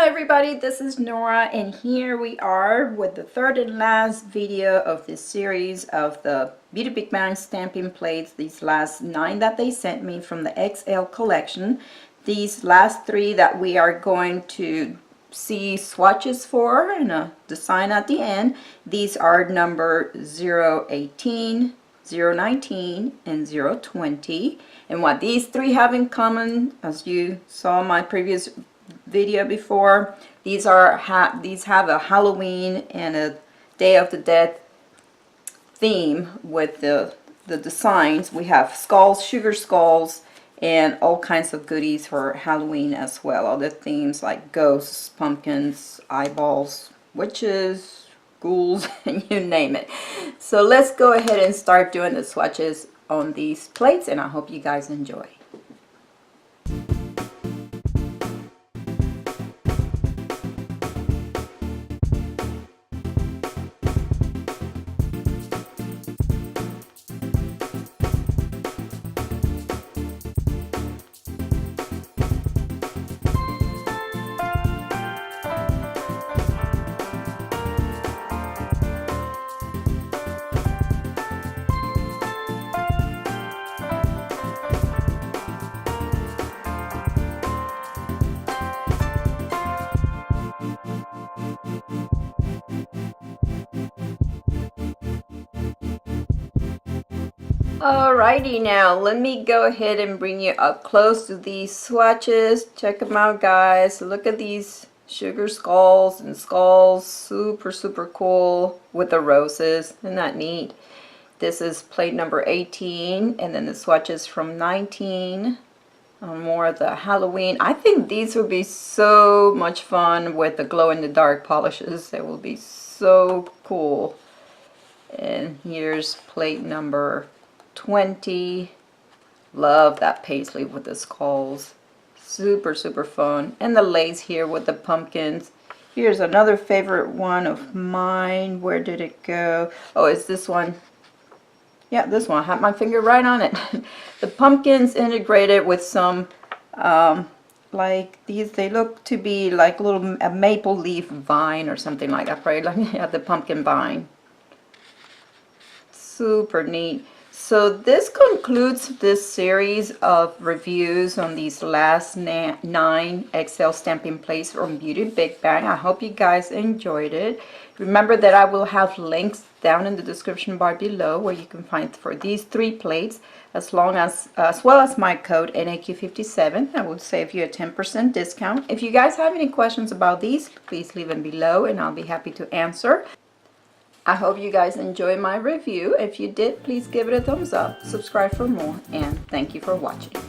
everybody, this is Nora, and here we are with the third and last video of this series of the Beauty Big Bang stamping plates. These last 9 that they sent me from the XL collection. These last 3 that we are going to see swatches for and a design at the end. These are number 018, 019, and 020. And what these 3 have in common, as you saw in my previous video before, these have a Halloween and a Day of the Dead theme with the designs. We have skulls, sugar skulls, and all kinds of goodies for Halloween as well. Other themes like ghosts, pumpkins, eyeballs, witches, ghouls, and you name it. So let's go ahead and start doing the swatches on these plates, and I hope you guys enjoy. Alrighty, now let me go ahead and bring you up close to these swatches. Check them out, guys. Look at these sugar skulls and skulls. Super cool with the roses. Isn't that neat? This is plate number 18, and then the swatches from 19 on more of the Halloween. I think these would be so much fun with the glow-in-the-dark polishes. They will be so cool. And here's plate number 20. Love that paisley with the skulls. Super fun. And the lace here with the pumpkins. Here's another favorite one of mine. Where did it go? Oh, it's this one. Yeah, this one. I have my finger right on it. The pumpkins integrated with some like these. They look to be like a maple leaf vine or something like that. Right? Like, yeah, the pumpkin vine. Super neat. So this concludes this series of reviews on these last 9 XL stamping plates from Beauty Big Bang. I hope you guys enjoyed it. Remember that I will have links down in the description bar below where you can find for these 3 plates, as well as my code NAQ57. That will save you a 10% discount. If you guys have any questions about these, please leave them below and I'll be happy to answer. I hope you guys enjoyed my review. If you did, please give it a thumbs up, subscribe for more, and thank you for watching.